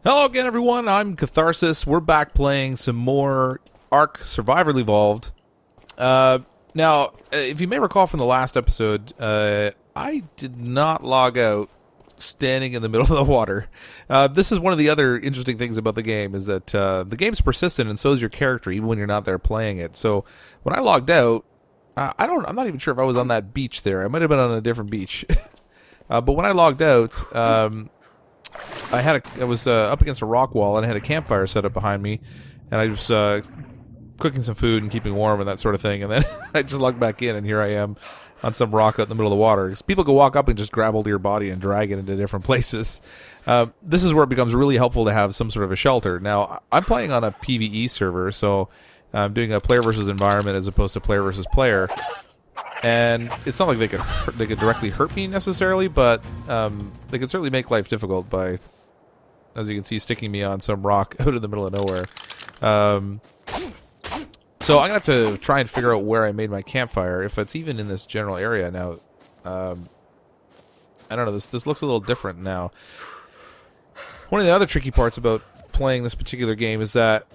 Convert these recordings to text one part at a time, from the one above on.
Hello again, everyone. I'm Catharsis. We're back playing some more Ark Survivor Evolved. Now, if you may recall from the last episode, I did not log out standing in the middle of the water. This is one of the other interesting things about the game, is that the game's persistent and so is your character, even when you're not there playing it. So when I logged out, I'm not even sure if I was on that beach there. I might have been on a different beach. But when I logged out, I was up against a rock wall and I had a campfire set up behind me, and I was cooking some food and keeping warm and that sort of thing. And then I just logged back in, and here I am on some rock out in the middle of the water. Because people can walk up and just grab hold of your body and drag it into different places. This is where it becomes really helpful to have some sort of a shelter. Now, I'm playing on a PvE server, so I'm doing a player versus environment as opposed to player versus player. And it's not like they could directly hurt me necessarily, but they could certainly make life difficult by, as you can see, sticking me on some rock out in the middle of nowhere. So I'm going to have to try and figure out where I made my campfire, if it's even in this general area now. I don't know, this looks a little different now. One of the other tricky parts about playing this particular game is that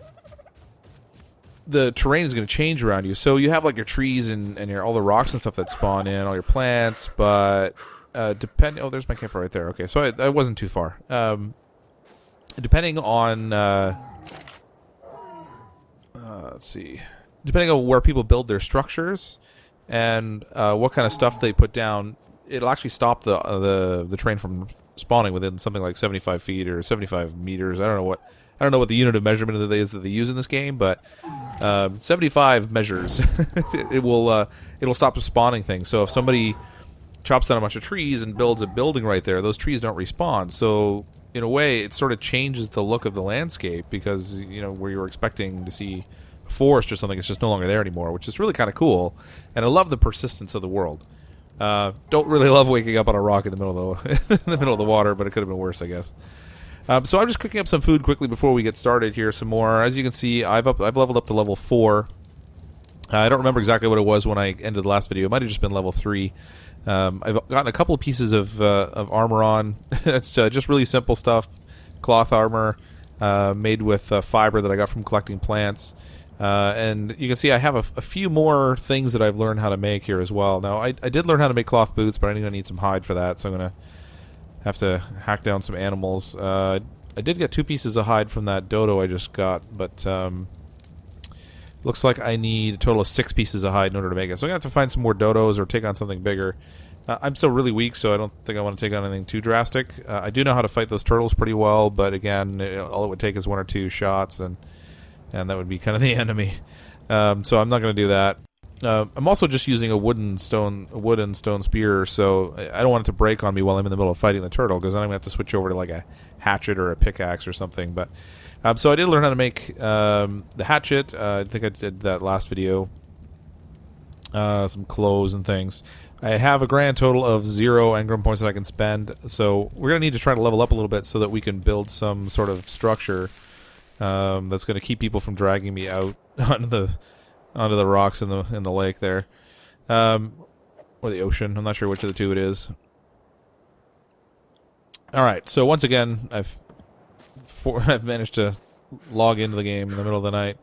the terrain is going to change around you. So you have like your trees and all the rocks and stuff that spawn in, all your plants, but depending... Oh, there's my campfire right there. Okay, so I wasn't too far. Depending on... let's see. Depending on where people build their structures and what kind of stuff they put down, it'll actually stop the train from spawning within something like 75 feet or 75 meters. I don't know what the unit of measurement is that they use in this game, but 75 measures. It'll stop spawning things. So if somebody chops down a bunch of trees and builds a building right there, those trees don't respawn. So in a way, it sort of changes the look of the landscape, because where you were expecting to see a forest or something, it's just no longer there anymore, which is really kind of cool. And I love the persistence of the world. Don't really love waking up on a rock in the middle of the water, but it could have been worse, I guess. So I'm just cooking up some food quickly before we get started here some more. As you can see, I've leveled up to level 4. I don't remember exactly what it was when I ended the last video. It might have just been level 3. I've gotten a couple of pieces of armor on. It's just really simple stuff. Cloth armor made with fiber that I got from collecting plants. And you can see I have a few more things that I've learned how to make here as well. Now, I did learn how to make cloth boots, but I think I need some hide for that, so I'm going to have to hack down some animals. I did get 2 pieces of hide from that dodo I just got, but looks like I need a total of 6 pieces of hide in order to make it. So I'm going to have to find some more dodos or take on something bigger. I'm still really weak, so I don't think I want to take on anything too drastic. I do know how to fight those turtles pretty well, but again, all it would take is 1 or 2 shots, and that would be kind of the enemy. So I'm not going to do that. I'm also just using a wooden stone spear, so I don't want it to break on me while I'm in the middle of fighting the turtle, because then I'm going to have to switch over to like a hatchet or a pickaxe or something. But so I did learn how to make the hatchet. I think I did that last video. Some clothes and things. I have a grand total of 0 engram points that I can spend, so we're going to need to try to level up a little bit so that we can build some sort of structure that's going to keep people from dragging me out onto the rocks in the lake there, or the ocean. I'm not sure which of the two it is. All right, so once again, I've managed to log into the game in the middle of the night.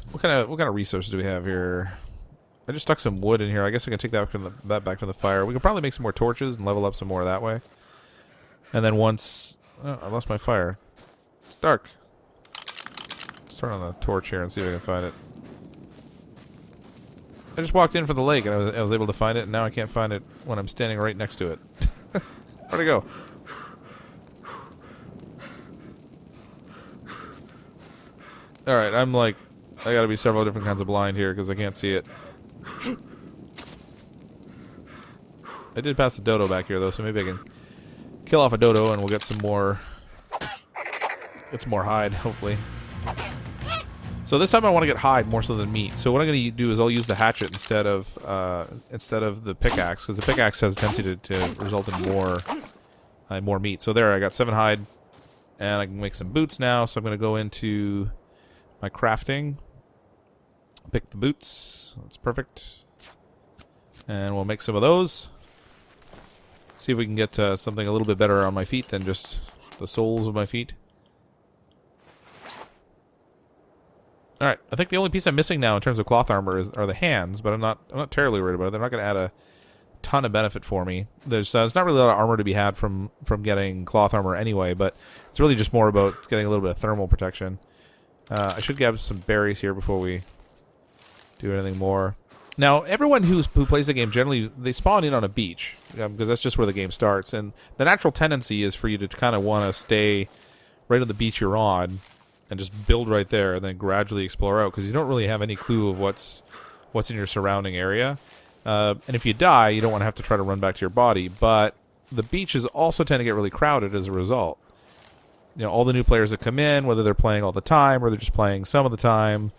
What kind of resources do we have here? I just stuck some wood in here. I guess I can take that back to the fire. We can probably make some more torches and level up some more that way. And then once... Oh, I lost my fire. It's dark. Let's turn on the torch here and see if I can find it. I just walked in from the lake and I was able to find it, and now I can't find it when I'm standing right next to it. Where'd it go? Alright, I'm like... I gotta be several different kinds of blind here because I can't see it. I did pass the dodo back here though, so maybe I can kill off a dodo and we'll get some more... Get some more hide, hopefully. So this time I want to get hide more so than meat. So what I'm going to do is I'll use the hatchet instead of the pickaxe, because the pickaxe has a tendency to result in more meat. So there, I got 7 hide, and I can make some boots now. So I'm going to go into my crafting, pick the boots. That's perfect, and we'll make some of those. See if we can get something a little bit better on my feet than just the soles of my feet. Alright, I think the only piece I'm missing now in terms of cloth armor are the hands, but I'm not terribly worried about it. They're not going to add a ton of benefit for me. There's not really a lot of armor to be had from getting cloth armor anyway, but it's really just more about getting a little bit of thermal protection. I should grab some berries here before we do anything more. Now, everyone who plays the game, generally, they spawn in on a beach, because that's just where the game starts, and the natural tendency is for you to kind of want to stay right on the beach you're on, and just build right there, and then gradually explore out, because you don't really have any clue of what's in your surrounding area. And if you die, you don't want to have to try to run back to your body, but the beaches also tend to get really crowded as a result. You know, all the new players that come in, whether they're playing all the time, or they're just playing some of the time,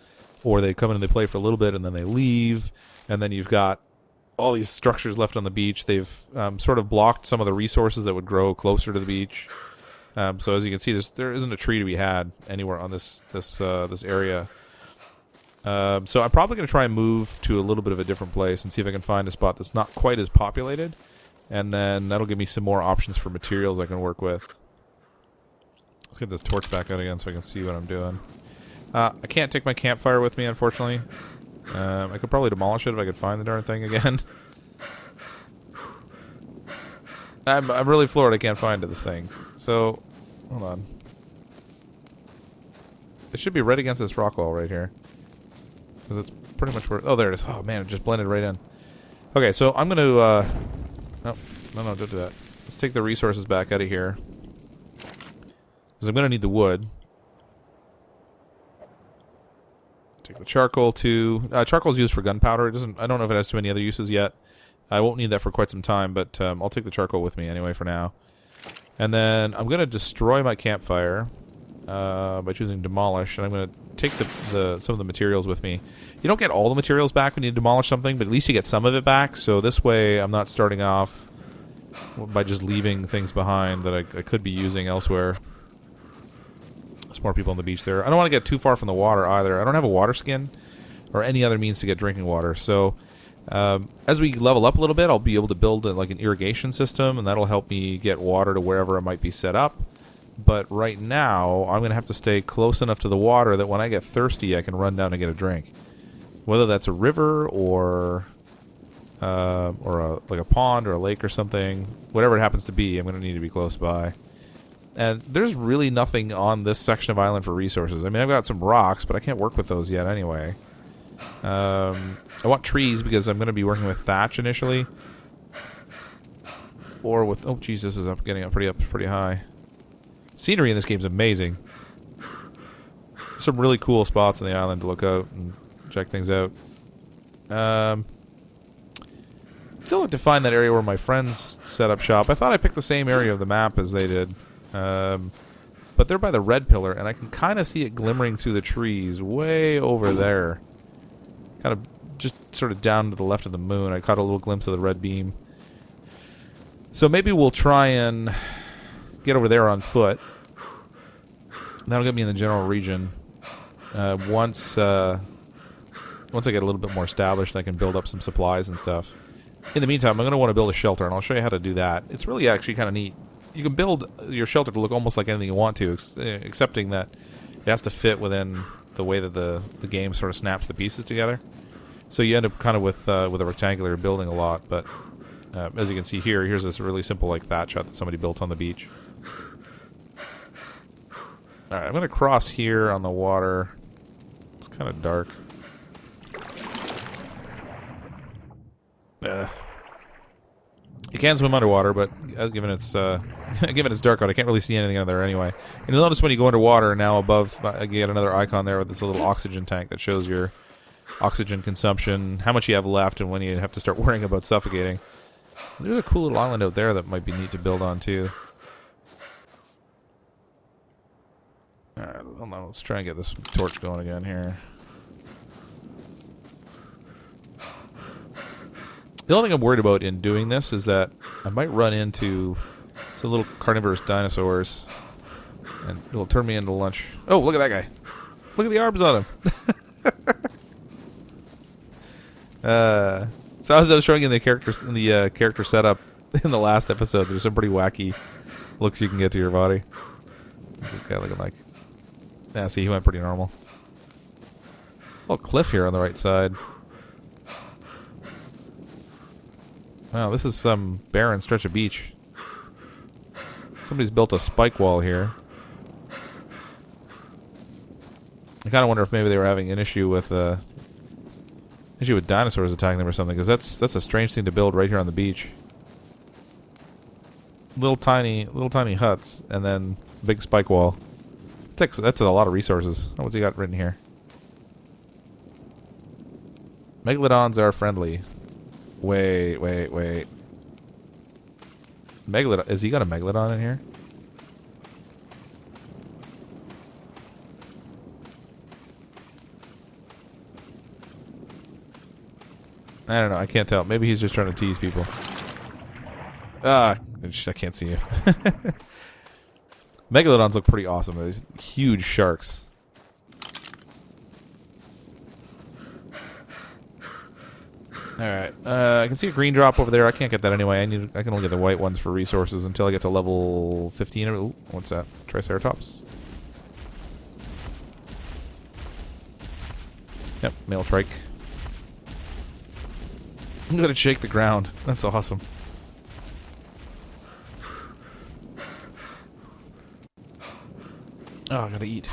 or they come in and they play for a little bit and then they leave, and then you've got all these structures left on the beach. They've sort of blocked some of the resources that would grow closer to the beach. So as you can see, there isn't a tree to be had anywhere on this area. So I'm probably going to try and move to a little bit of a different place and see if I can find a spot that's not quite as populated, and then that'll give me some more options for materials I can work with. Let's get this torch back out again so I can see what I'm doing. I can't take my campfire with me, unfortunately. I could probably demolish it if I could find the darn thing again. I'm really floored I can't find this thing. So, hold on. It should be right against this rock wall right here. Because it's pretty much where... Oh, there it is. Oh, man, it just blended right in. Okay, so I'm going to... No, don't do that. Let's take the resources back out of here. Because I'm going to need the wood. Take the charcoal too. Charcoal is used for gunpowder. I don't know if it has too many other uses yet. I won't need that for quite some time, but I'll take the charcoal with me anyway for now. And then I'm going to destroy my campfire by choosing demolish, and I'm going to take some of the materials with me. You don't get all the materials back when you demolish something, but at least you get some of it back. So this way, I'm not starting off by just leaving things behind that I could be using elsewhere. There's more people on the beach there. I don't want to get too far from the water either. I don't have a water skin or any other means to get drinking water. So as we level up a little bit, I'll be able to build like an irrigation system, and that'll help me get water to wherever it might be set up. But right now, I'm going to have to stay close enough to the water that when I get thirsty, I can run down and get a drink. Whether that's a river or like a pond or a lake or something, whatever it happens to be, I'm going to need to be close by. And there's really nothing on this section of island for resources. I mean, I've got some rocks, but I can't work with those yet anyway. I want trees because I'm going to be working with thatch initially. Or with... Oh, jeez, this is getting up pretty high. Scenery in this game is amazing. Some really cool spots on the island to look out and check things out. Still like to find that area where my friends set up shop. I thought I picked the same area of the map as they did. But they're by the red pillar, and I can kind of see it glimmering through the trees way over there. Kind of just sort of down to the left of the moon. I caught a little glimpse of the red beam. So maybe we'll try and get over there on foot. That'll get me in the general region. Once I get a little bit more established, I can build up some supplies and stuff. In the meantime, I'm going to want to build a shelter, and I'll show you how to do that. It's really actually kind of neat. You can build your shelter to look almost like anything you want to, excepting that it has to fit within the way that the game sort of snaps the pieces together. So you end up kind of with a rectangular building a lot, but as you can see here, here's this really simple like thatch hut that somebody built on the beach. Alright, I'm going to cross here on the water. It's kind of dark. You can swim underwater, but given it's dark out, I can't really see anything under there anyway. And you'll notice when you go underwater, now above, you get another icon there with this little oxygen tank that shows your oxygen consumption, how much you have left, and when you have to start worrying about suffocating. There's a cool little island out there that might be neat to build on, too. Alright, hold on, let's try and get this torch going again here. The only thing I'm worried about in doing this is that I might run into some little carnivorous dinosaurs, and it'll turn me into lunch. Oh, look at that guy! Look at the arms on him. So as I was showing you in the character setup, in the last episode. There's some pretty wacky looks you can get to your body. What's this guy looking like? Yeah, see, he went pretty normal. There's a little cliff here on the right side. Wow, this is some barren stretch of beach. Somebody's built a spike wall here. I kind of wonder if maybe they were having an issue with dinosaurs attacking them or something, because that's a strange thing to build right here on the beach. Little tiny huts and then big spike wall. That's a lot of resources. Oh, what's he got written here? Megalodons are friendly. Wait. Megalodon? Has he got a megalodon in here? I don't know. I can't tell. Maybe he's just trying to tease people. I can't see you. Megalodons look pretty awesome. These huge sharks. Alright. I can see a green drop over there. I can't get that anyway. I can only get the white ones for resources until I get to level 15. Ooh, what's that? Triceratops. Yep, male trike. I'm gonna shake the ground. That's awesome. Oh, I gotta eat.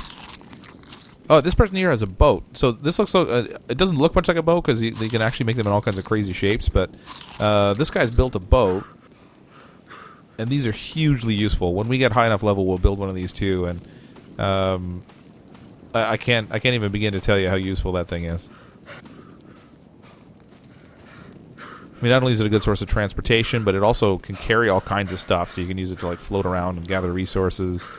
Oh, this person here has a boat. So this looks so. It doesn't look much like a boat because they can actually make them in all kinds of crazy shapes. But this guy's built a boat, and these are hugely useful. When we get high enough level, we'll build one of these too. And I can't even begin to tell you how useful that thing is. I mean, not only is it a good source of transportation, but it also can carry all kinds of stuff. So you can use it to like float around and gather resources.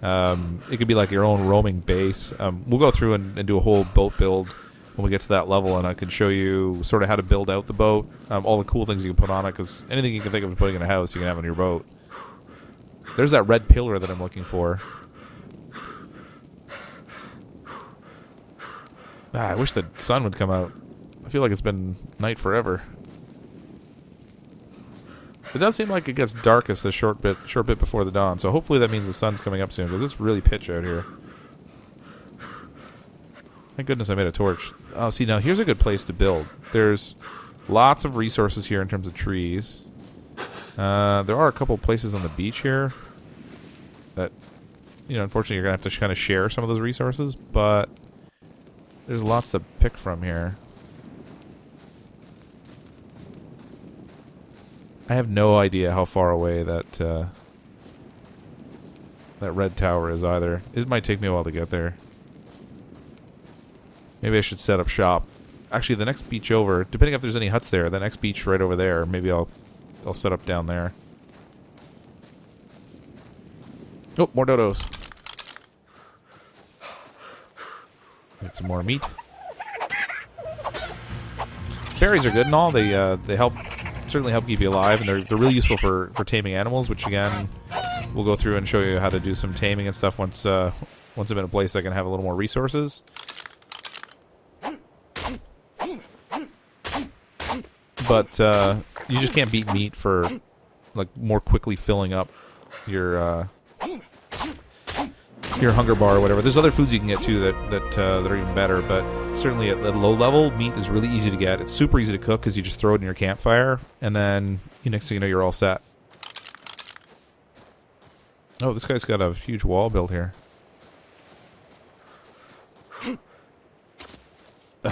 It could be like your own roaming base. We'll go through and do a whole boat build when we get to that level, and I can show you sort of how to build out the boat, all the cool things you can put on it, because anything you can think of putting in a house, you can have on your boat. There's that red pillar that I'm looking for. I wish the sun would come out. I feel like it's been night forever. It does seem like it gets darkest a short bit before the dawn, so hopefully that means the sun's coming up soon, because it's really pitch out here. Thank goodness I made a torch. Oh, see, now here's a good place to build. There's lots of resources here in terms of trees. There are a couple places on the beach here that, you know, unfortunately you're going to have to kind of share some of those resources, but there's lots to pick from here. I have no idea how far away that red tower is either. It might take me a while to get there. Maybe I should set up shop. Actually, the next beach over, depending if there's any huts there, the next beach right over there, maybe I'll set up down there. Oh, more dodos. Get some more meat. Berries are good and all. They certainly help keep you alive, and they're really useful for taming animals, which again we'll go through and show you how to do some taming and stuff once I'm in a place that can have a little more resources. But you just can't beat meat for like more quickly filling up your hunger bar or whatever. There's other foods you can get too that are even better, but certainly at low level, meat is really easy to get. It's super easy to cook because you just throw it in your campfire, and then next thing you know, you're all set. Oh, this guy's got a huge wall built here.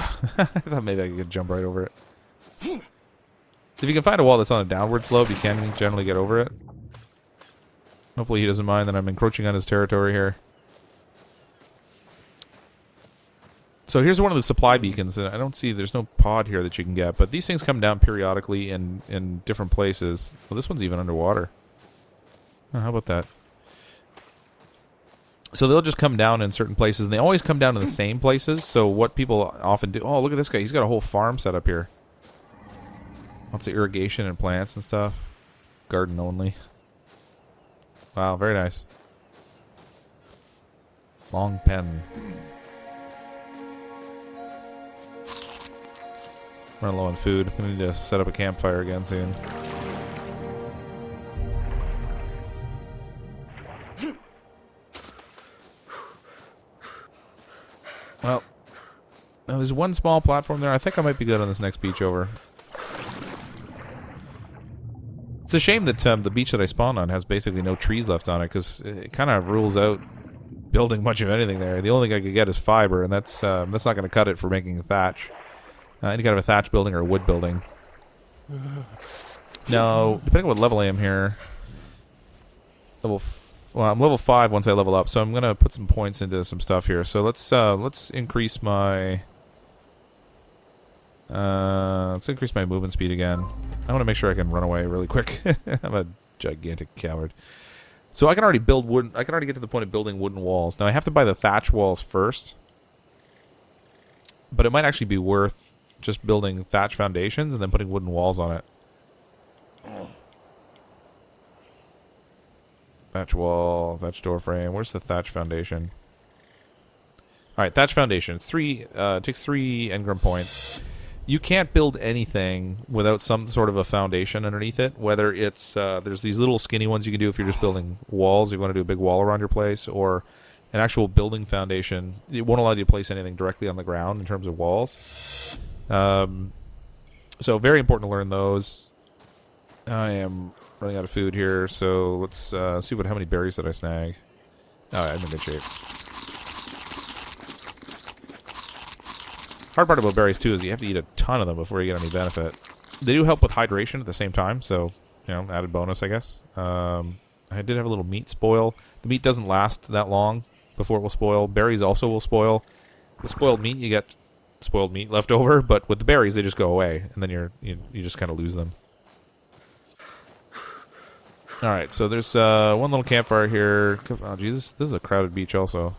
I thought maybe I could jump right over it. If you can find a wall that's on a downward slope, you can generally get over it. Hopefully he doesn't mind that I'm encroaching on his territory here. So here's one of the supply beacons, and I don't see, there's no pod here that you can get, but these things come down periodically in different places. Well, this one's even underwater. Oh, how about that? So they'll just come down in certain places, and they always come down in the same places. So what people often do... Oh, look at this guy. He's got a whole farm set up here. Lots of irrigation and plants and stuff. Garden only. Wow, very nice. Long pen. Running low on food. We need to set up a campfire again soon. Now, there's one small platform there. I think I might be good on this next beach over. It's a shame that the beach that I spawned on has basically no trees left on it, because it kind of rules out building much of anything there. The only thing I could get is fiber, and that's not going to cut it for making a thatch. Any kind of a thatch building or a wood building. Now, depending on what level I am here, I'm level 5 once I level up, so I'm going to put some points into some stuff here. So let's increase my movement speed again. I want to make sure I can run away really quick. I'm a gigantic coward. So I can already build wood. I can already get to the point of building wooden walls. Now I have to buy the thatch walls first, but it might actually be worth just building thatch foundations and then putting wooden walls on it. Thatch wall, thatch door frame. Where's the thatch foundation? All right, thatch foundation. It's it takes 3 engram points. You can't build anything without some sort of a foundation underneath it. Whether it's there's these little skinny ones you can do if you're just building walls. You want to do a big wall around your place, or an actual building foundation. It won't allow you to place anything directly on the ground in terms of walls. So very important to learn those. I am running out of food here, so let's see how many berries did I snag. Oh, I'm in good shape. Hard part about berries too is you have to eat a ton of them before you get any benefit. They do help with hydration at the same time, so added bonus, I guess. I did have a little meat spoil. The meat doesn't last that long before it will spoil. Berries also will spoil. With spoiled meat, you get spoiled meat left over, but with the berries, they just go away, and then you just kind of lose them. All right, so there's one little campfire here. Oh, geez, this is a crowded beach also.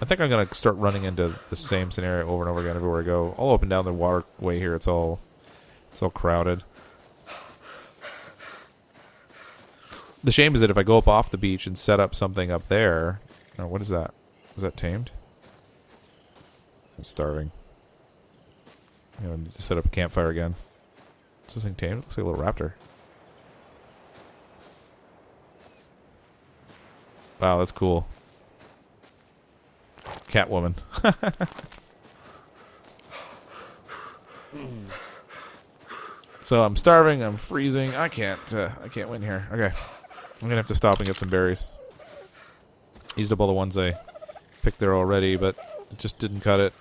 I think I'm going to start running into the same scenario over and over again everywhere I go. All up and down the waterway here, it's all crowded. The shame is that if I go up off the beach and set up something up there... Oh, what is that? Is that tamed? I'm starving. I'm going to set up a campfire again. Is this thing tamed? It looks like a little raptor. Wow, that's cool. Catwoman. So I'm starving, I'm freezing. I can't win here. Okay. I'm gonna have to stop and get some berries. Used up all the ones I picked there already, but it just didn't cut it.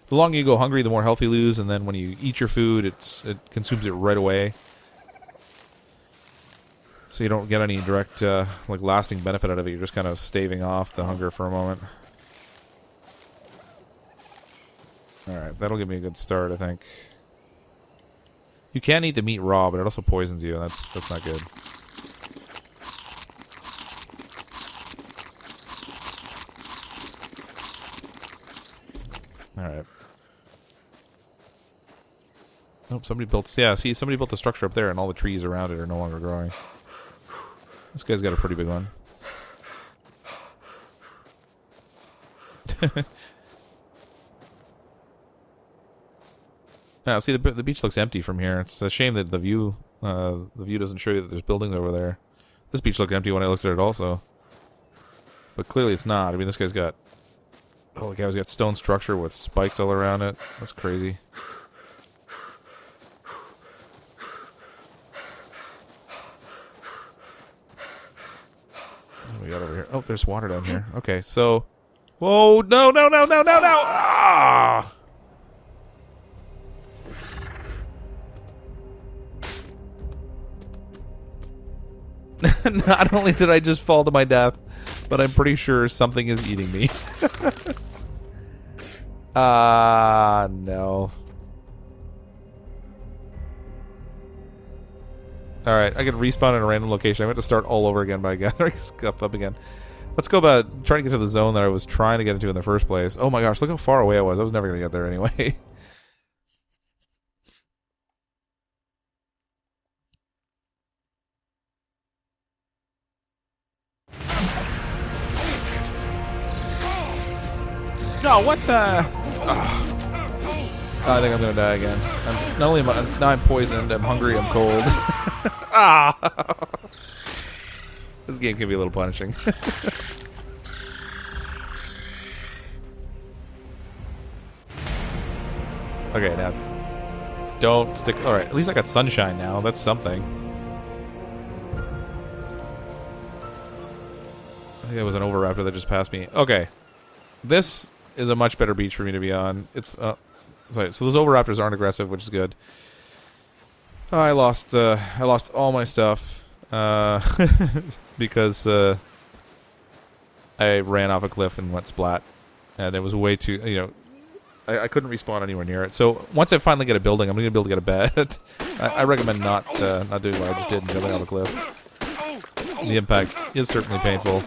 The longer you go hungry, the more health you lose, and then when you eat your food, it consumes it right away. So you don't get any direct, lasting benefit out of it. You're just kind of staving off the hunger for a moment. Alright, that'll give me a good start, I think. You can eat the meat raw, but it also poisons you, and that's not good. Alright. Nope, somebody built... Yeah, see, somebody built a structure up there, and all the trees around it are no longer growing. This guy's got a pretty big one. Now, see, the beach looks empty from here. It's a shame that the view doesn't show you that there's buildings over there. This beach looked empty when I looked at it also. But clearly it's not. I mean, this guy's got... Holy cow, he's got stone structure with spikes all around it. That's crazy. What we got over here? Oh, there's water down here. Okay, so... Whoa, no! Ah! Not only did I just fall to my death, but I'm pretty sure something is eating me. No. Alright, I can respawn in a random location. I have to start all over again by gathering stuff up again. Let's go about trying to get to the zone that I was trying to get into in the first place. Oh my gosh, look how far away I was. I was never going to get there anyway. No, what the... Oh, I think I'm gonna die again. Not only now I'm poisoned, I'm hungry, I'm cold. Ah! This game can be a little punishing. Okay, now don't stick. All right, at least I got sunshine now. That's something. I think it was an overraptor that just passed me. Okay, this is a much better beach for me to be on. It's sorry, so those overraptors aren't aggressive, which is good. I lost all my stuff because I ran off a cliff and went splat, and it was way too I couldn't respawn anywhere near it. So once I finally get a building, I'm going to be able to get a bed. I recommend not doing what I just did and jumping off a cliff. The impact is certainly painful.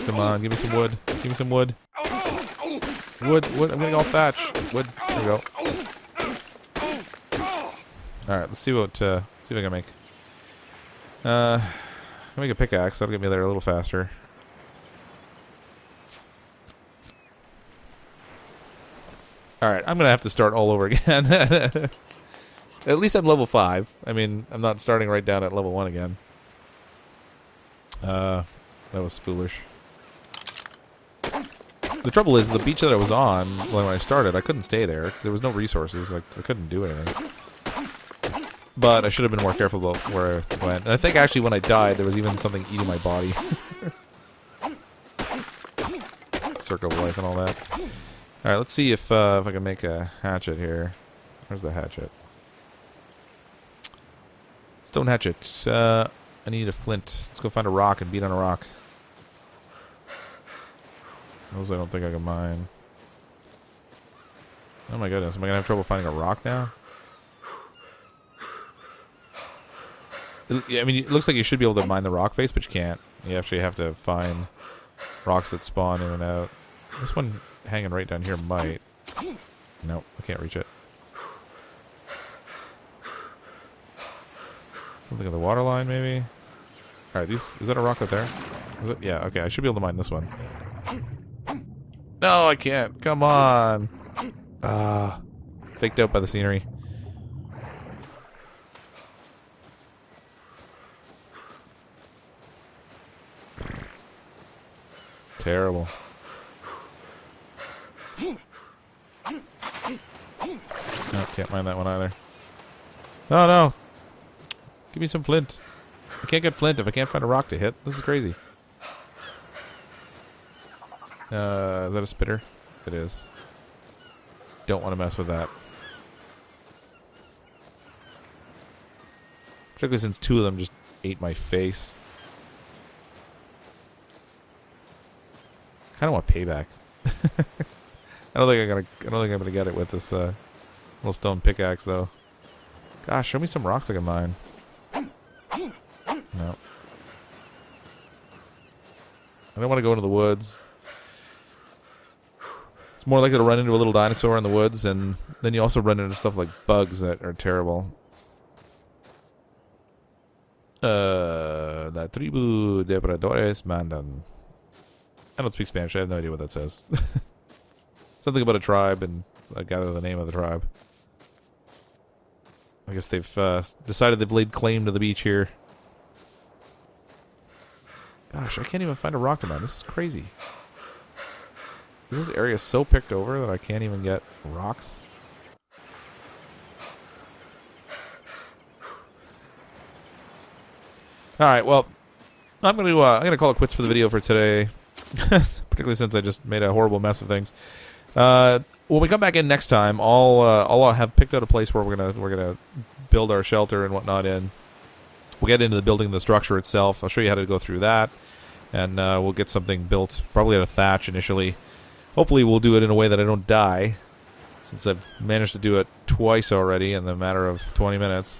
Come on, give me some wood. Give me some wood. Wood. I'm getting all thatch. Wood. There we go. All right, let's see what I can make. I'll make a pickaxe. That'll get me there a little faster. Alright, I'm going to have to start all over again. At least I'm level 5. I mean, I'm not starting right down at level 1 again. That was foolish. The trouble is, the beach that I was on when I started, I couldn't stay there. There was no resources. I couldn't do anything. But I should have been more careful about where I went. And I think actually when I died, there was even something eating my body. Circle of life and all that. Alright, let's see if I can make a hatchet here. Where's the hatchet? Stone hatchet. I need a flint. Let's go find a rock and beat on a rock. Those I don't think I can mine. Oh my goodness, am I going to have trouble finding a rock now? I mean, it looks like you should be able to mine the rock face, but you can't. You actually have to find rocks that spawn in and out. This one hanging right down here might. Nope, I can't reach it. Something on the water line, maybe? Alright, is that a rock up there? Is it? Yeah, okay, I should be able to mine this one. No, I can't. Come on. Faked out by the scenery. Terrible. No, can't mine that one either. Oh no! Give me some flint. I can't get flint if I can't find a rock to hit. This is crazy. Is that a spitter? It is. Don't want to mess with that. Particularly since 2 of them just ate my face. I kind of want payback. I don't think I'm gonna get it with this little stone pickaxe though. Gosh, show me some rocks I can mine. No. I don't want to go into the woods. It's more likely to run into a little dinosaur in the woods, and then you also run into stuff like bugs that are terrible. La tribu de predadores mandan. I don't speak Spanish. I have no idea what that says. Something about a tribe, and I gather the name of the tribe. I guess they've decided they've laid claim to the beach here. Gosh, I can't even find a rock to mine. This is crazy. This area is so picked over that I can't even get rocks. All right, well, I'm gonna call it quits for the video for today. Particularly since I just made a horrible mess of things. When we come back in next time, I'll have picked out a place where we're gonna build our shelter and whatnot in. We'll get into the building the structure itself. I'll show you how to go through that, and we'll get something built, probably out of thatch initially. Hopefully we'll do it in a way that I don't die, since I've managed to do it twice already in the matter of 20 minutes.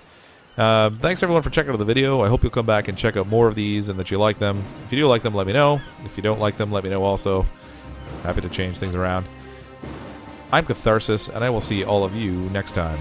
Thanks everyone for checking out the video. I hope you'll come back and check out more of these and that you like them. If you do like them, let me know. If you don't like them, let me know also. Happy to change things around. I'm Catharsis, and I will see all of you next time.